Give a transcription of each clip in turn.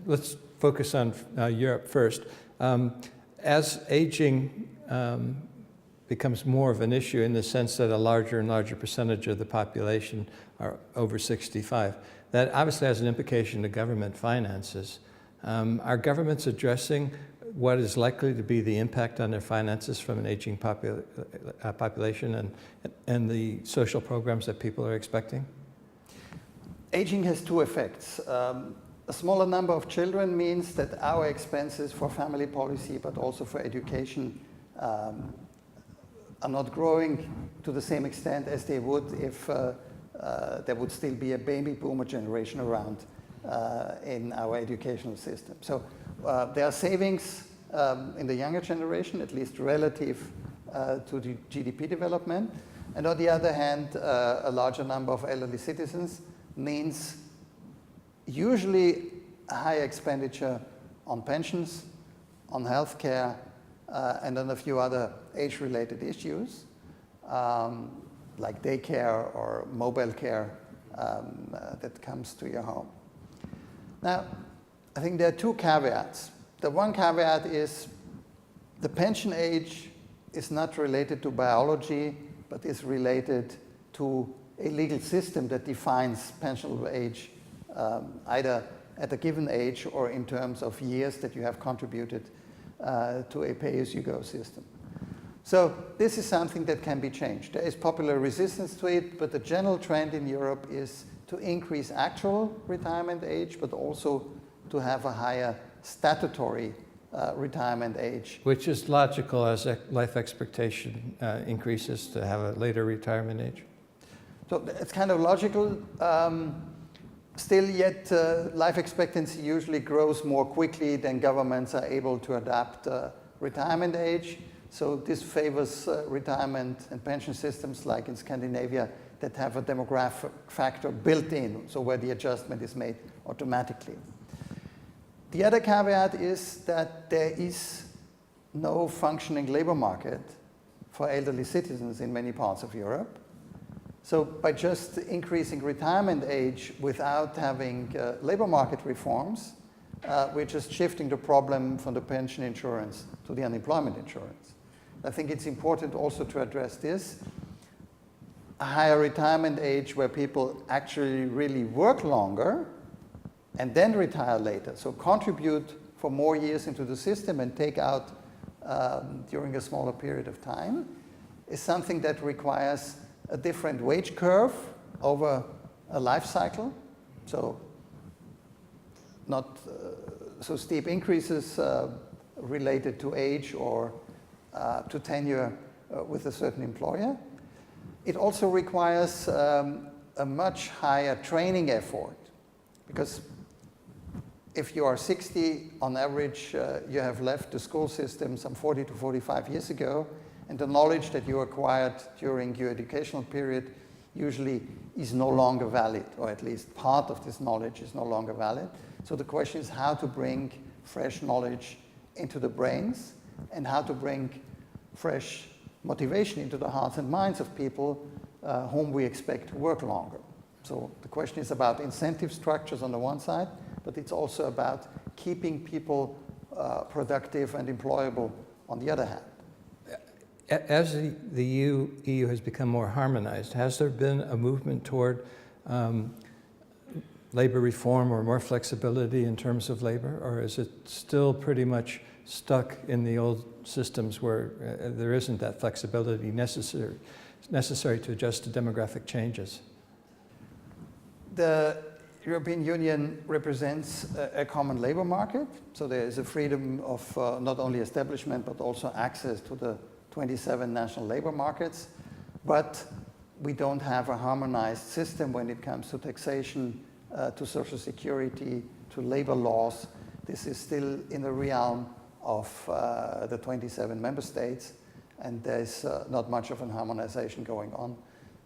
let's focus on Europe first. As aging becomes more of an issue in the sense that a larger and larger percentage of the population are over 65, that obviously has an implication to government finances. Are governments addressing what is likely to be the impact on their finances from an aging population and the social programs that people are expecting? Aging has two effects. A smaller number of children means that our expenses for family policy, but also for education, are not growing to the same extent as they would if there would still be a baby boomer generation around in our educational system. So there are savings in the younger generation, at least relative to the GDP development. And on the other hand, a larger number of elderly citizens means usually a higher expenditure on pensions, on healthcare, and on a few other age-related issues, like daycare or mobile care that comes to your home. Now, I think there are two caveats. The one caveat is the pension age is not related to biology, but is related to a legal system that defines pensionable age either at a given age or in terms of years that you have contributed to a pay-as-you-go system. So this is something that can be changed. There is popular resistance to it, but the general trend in Europe is to increase actual retirement age, but also to have a higher statutory retirement age. Which is logical as life expectation increases to have a later retirement age? So it's kind of logical. Still yet, life expectancy usually grows more quickly than governments are able to adapt retirement age. So this favors retirement and pension systems like in Scandinavia that have a demographic factor built in, so where the adjustment is made automatically. The other caveat is that there is no functioning labor market for elderly citizens in many parts of Europe. So by just increasing retirement age without having labor market reforms, we're just shifting the problem from the pension insurance to the unemployment insurance. I think it's important also to address this. A higher retirement age where people actually really work longer and then retire later, so contribute for more years into the system and take out during a smaller period of time, is something that requires a different wage curve over a life cycle. So not so steep increases related to age or to tenure with a certain employer. It also requires a much higher training effort, because if you are 60, on average, you have left the school system some 40 to 45 years ago, and the knowledge that you acquired during your educational period usually is no longer valid, or at least part of this knowledge is no longer valid. So the question is how to bring fresh knowledge into the brains and how to bring fresh motivation into the hearts and minds of people whom we expect to work longer. So the question is about incentive structures on the one side, but it's also about keeping people productive and employable on the other hand. As the EU has become more harmonized, has there been a movement toward labor reform or more flexibility in terms of labor, or is it still pretty much stuck in the old systems where there isn't that flexibility necessary to adjust to demographic changes? The European Union represents a common labor market, so there is a freedom of not only establishment but also access to the 27 national labor markets, but we don't have a harmonized system when it comes to taxation, to social security, to labor laws. This is still in the realm of the 27 member states, and there's not much of an harmonization going on.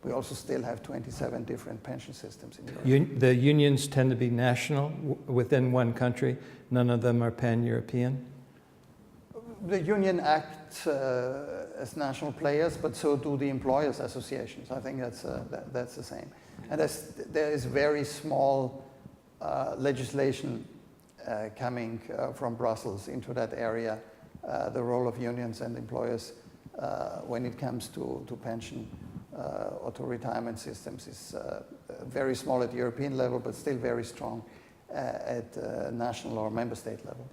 We also still have 27 different pension systems in Europe. The unions tend to be national within one country. None of them are pan-European? The union acts as national players, but so do the employers' associations. I think that's the same. And there is very small legislation coming from Brussels into that area. The role of unions and employers when it comes to pension or to retirement systems is very small at European level, but still very strong at national or member state level.